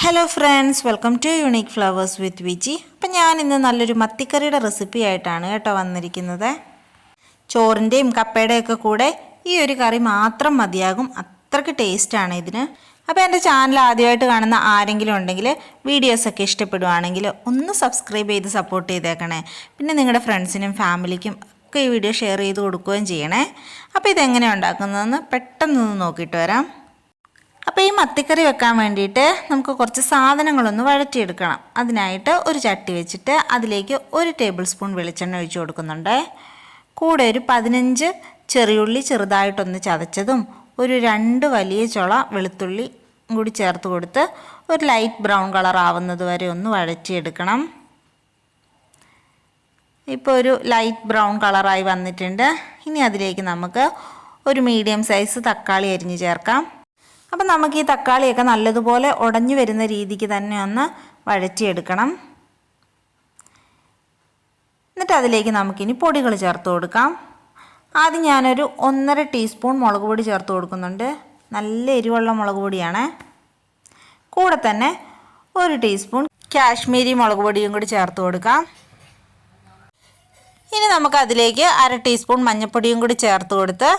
Hello friends, welcome to unique flowers with Viji. അപ്പം ഞാൻ ഇന്ന് നല്ലൊരു മത്തിക്കറിയുടെ റെസിപ്പി ആയിട്ടാണ് കേട്ടോ വന്നിരിക്കുന്നത്. ചോറിൻ്റെയും കപ്പയുടെയൊക്കെ കൂടെ ഈ ഒരു കറി മാത്രം മതിയാകും, അത്രയ്ക്ക് ടേസ്റ്റാണ് ഇതിന്. അപ്പോൾ എൻ്റെ ചാനൽ ആദ്യമായിട്ട് കാണുന്ന ആരെങ്കിലും ഉണ്ടെങ്കിൽ വീഡിയോസൊക്കെ ഇഷ്ടപ്പെടുവാണെങ്കിൽ ഒന്ന് സബ്സ്ക്രൈബ് ചെയ്ത് സപ്പോർട്ട് ചെയ്തേക്കണേ. പിന്നെ നിങ്ങളുടെ ഫ്രണ്ട്സിനും ഫാമിലിക്കും ഒക്കെ ഈ വീഡിയോ ഷെയർ ചെയ്ത് കൊടുക്കുകയും ചെയ്യണേ. അപ്പോൾ ഇതെങ്ങനെയാണ് ഉണ്ടാക്കുന്നതെന്ന് പെട്ടെന്ന് നോക്കിയിട്ട് വരാം. അപ്പോൾ ഈ മത്തിക്കറി വെക്കാൻ വേണ്ടിയിട്ട് നമുക്ക് കുറച്ച് സാധനങ്ങളൊന്ന് വഴറ്റിയെടുക്കണം. അതിനായിട്ട് ഒരു ചട്ടി വെച്ചിട്ട് അതിലേക്ക് 1 ടേബിൾ സ്പൂൺ വെളിച്ചെണ്ണ ഒഴിച്ച് കൊടുക്കുന്നുണ്ട്. കൂടെ ഒരു 15 ചെറിയുള്ളി ചെറുതായിട്ടൊന്ന് ചതച്ചതും ഒരു 2 വലിയ ചുള വെളുത്തുള്ളി കൂടി ചേർത്ത് കൊടുത്ത് ഒരു ലൈറ്റ് ബ്രൗൺ കളർ ആവുന്നത് വരെ ഒന്ന് വഴറ്റിയെടുക്കണം. ഇപ്പോൾ ഒരു ലൈറ്റ് ബ്രൗൺ കളറായി വന്നിട്ടുണ്ട്. ഇനി അതിലേക്ക് നമുക്ക് ഒരു മീഡിയം സൈസ് തക്കാളി അരിഞ്ഞ് ചേർക്കാം. അപ്പം നമുക്ക് ഈ തക്കാളിയൊക്കെ നല്ലതുപോലെ ഉടഞ്ഞു വരുന്ന രീതിക്ക് തന്നെ ഒന്ന് വഴറ്റിയെടുക്കണം. എന്നിട്ട് അതിലേക്ക് നമുക്കിനി പൊടികൾ ചേർത്ത് കൊടുക്കാം. ആദ്യം ഞാനൊരു 1.5 ടീസ്പൂൺ മുളക് പൊടി ചേർത്ത് കൊടുക്കുന്നുണ്ട്. നല്ല എരിവുള്ള മുളക് പൊടിയാണ്. കൂടെ തന്നെ 1 ടീസ്പൂൺ കാശ്മീരി മുളക് പൊടിയും കൂടി ചേർത്ത് കൊടുക്കാം. ഇനി നമുക്ക് അതിലേക്ക് 1/2 ടീസ്പൂൺ മഞ്ഞൾപ്പൊടിയും കൂടി ചേർത്ത് കൊടുത്ത്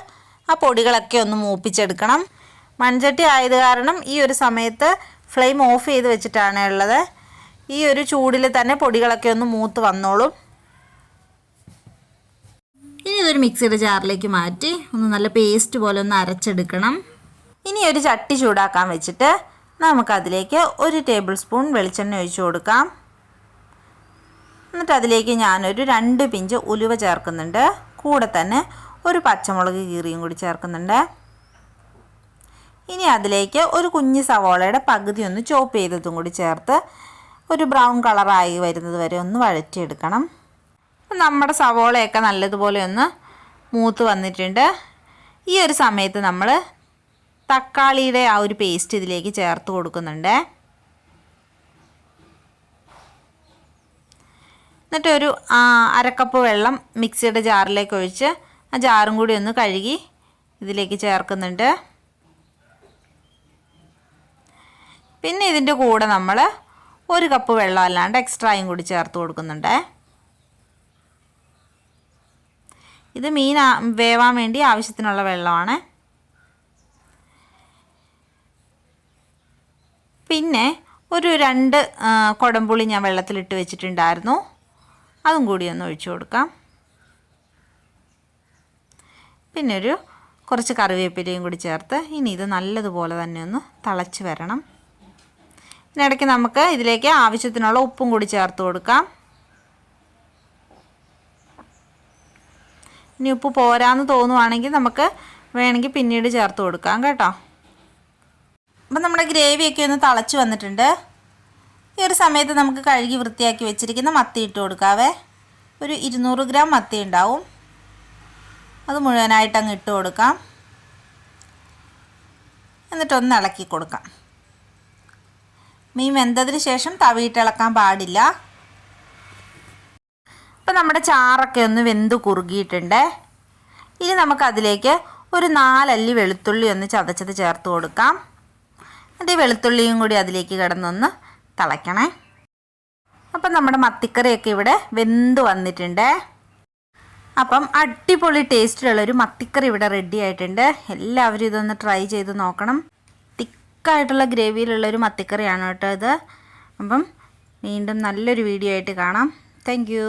ആ പൊടികളൊക്കെ ഒന്ന് മൂപ്പിച്ചെടുക്കണം. മൺചട്ടി ആയത് കാരണം ഈ ഒരു സമയത്ത് ഫ്ലെയിം ഓഫ് ചെയ്ത് വെച്ചിട്ടാണ് ഉള്ളത്. ഈ ഒരു ചൂടിൽ തന്നെ പൊടികളൊക്കെ ഒന്ന് മൂത്ത് വന്നോളും. ഇനി ഇതൊരു മിക്സിയുടെ ജാറിലേക്ക് മാറ്റി ഒന്ന് നല്ല പേസ്റ്റ് പോലെ ഒന്ന് അരച്ചെടുക്കണം. ഇനി ഒരു ചട്ടി ചൂടാക്കാൻ വെച്ചിട്ട് നമുക്കതിലേക്ക് 1 ടേബിൾ സ്പൂൺ വെളിച്ചെണ്ണ ഒഴിച്ച് കൊടുക്കാം. എന്നിട്ട് അതിലേക്ക് ഞാനൊരു 2 പിഞ്ച് ഉലുവ ചേർക്കുന്നുണ്ട്. കൂടെ തന്നെ ഒരു പച്ചമുളക് കീറിയും കൂടി ചേർക്കുന്നുണ്ട്. ഇനി അതിലേക്ക് ഒരു കുഞ്ഞ് സവോളയുടെ പകുതി ഒന്ന് ചോപ്പ് ചെയ്തതും കൂടി ചേർത്ത് ഒരു ബ്രൗൺ കളറായി വരുന്നത് വരെ ഒന്ന് വഴറ്റിയെടുക്കണം. നമ്മുടെ സവോളയൊക്കെ നല്ലതുപോലെ ഒന്ന് മൂത്ത് വന്നിട്ടുണ്ട്. ഈ ഒരു സമയത്ത് നമ്മൾ തക്കാളിയുടെ ആ ഒരു പേസ്റ്റ് ഇതിലേക്ക് ചേർത്ത് കൊടുക്കുന്നുണ്ട്. എന്നിട്ട് ഒരു 1/2 കപ്പ് വെള്ളം മിക്സിയുടെ ജാറിലേക്ക് ഒഴിച്ച് ആ ജാറും കൂടി ഒന്ന് കഴുകി ഇതിലേക്ക് ചേർക്കുന്നുണ്ട്. പിന്നെ ഇതിൻ്റെ കൂടെ നമ്മൾ 1 കപ്പ് വെള്ളം അല്ലാണ്ട് എക്സ്ട്രായും കൂടി ചേർത്ത് കൊടുക്കുന്നുണ്ട്. ഇത് മീൻ വേവാൻ വേണ്ടി ആവശ്യത്തിനുള്ള വെള്ളമാണ്. പിന്നെ ഒരു 2 കുടംപുളി ഞാൻ വെള്ളത്തിലിട്ട് വെച്ചിട്ടുണ്ടായിരുന്നു. അതും കൂടി ഒന്ന് ഒഴിച്ചു കൊടുക്കാം. പിന്നെ കുറച്ച് കറിവേപ്പിലയും കൂടി ചേർത്ത് ഇനി ഇത് നല്ലതുപോലെ തന്നെ ഒന്ന് തിളച്ച് വരണം. ഇതിനിടയ്ക്ക് നമുക്ക് ഇതിലേക്ക് ആവശ്യത്തിനുള്ള ഉപ്പും കൂടി ചേർത്ത് കൊടുക്കാം. ഇനി ഉപ്പ് പോരാന്ന് തോന്നുവാണെങ്കിൽ നമുക്ക് വേണമെങ്കിൽ പിന്നീട് ചേർത്ത് കൊടുക്കാം കേട്ടോ. അപ്പം നമ്മുടെ ഗ്രേവിയൊക്കെ ഒന്ന് തിളച്ച് വന്നിട്ടുണ്ട്. ഈ ഒരു സമയത്ത് നമുക്ക് കഴുകി വൃത്തിയാക്കി വെച്ചിരിക്കുന്ന മത്തി ഇട്ട് കൊടുക്കാവേ. ഒരു 200 ഗ്രാം മത്തി ഉണ്ടാവും. അത് മുഴുവനായിട്ട് അങ്ങ് ഇട്ട് കൊടുക്കാം. എന്നിട്ടൊന്ന് ഇളക്കി കൊടുക്കാം. മീൻ വെന്തതിന് ശേഷം തവിയിട്ട് ഇളക്കാൻ പാടില്ല. ഇപ്പം നമ്മുടെ ചാറൊക്കെ ഒന്ന് വെന്ത് കുറുകിയിട്ടുണ്ട്. ഇനി നമുക്കതിലേക്ക് ഒരു 4 അല്ലി വെളുത്തുള്ളി ഒന്ന് ചതച്ചത് ചേർത്ത് കൊടുക്കാം. എന്നിട്ട് ഈ വെളുത്തുള്ളിയും കൂടി അതിലേക്ക് കിടന്നൊന്ന് തിളയ്ക്കണേ. അപ്പം നമ്മുടെ മത്തിക്കറിയൊക്കെ ഇവിടെ വെന്ത് വന്നിട്ടുണ്ട്. അപ്പം അടിപൊളി ടേസ്റ്റിലുള്ളൊരു മത്തിക്കറി ഇവിടെ റെഡി ആയിട്ടുണ്ട്. എല്ലാവരും ഇതൊന്ന് ട്രൈ ചെയ്ത് നോക്കണം. തിക്കായിട്ടുള്ള ഗ്രേവിയിലുള്ളൊരു മത്തിക്കറിയാണ് കേട്ടോ ഇത്. അപ്പം വീണ്ടും നല്ലൊരു വീഡിയോ ആയിട്ട് കാണാം. Thank you.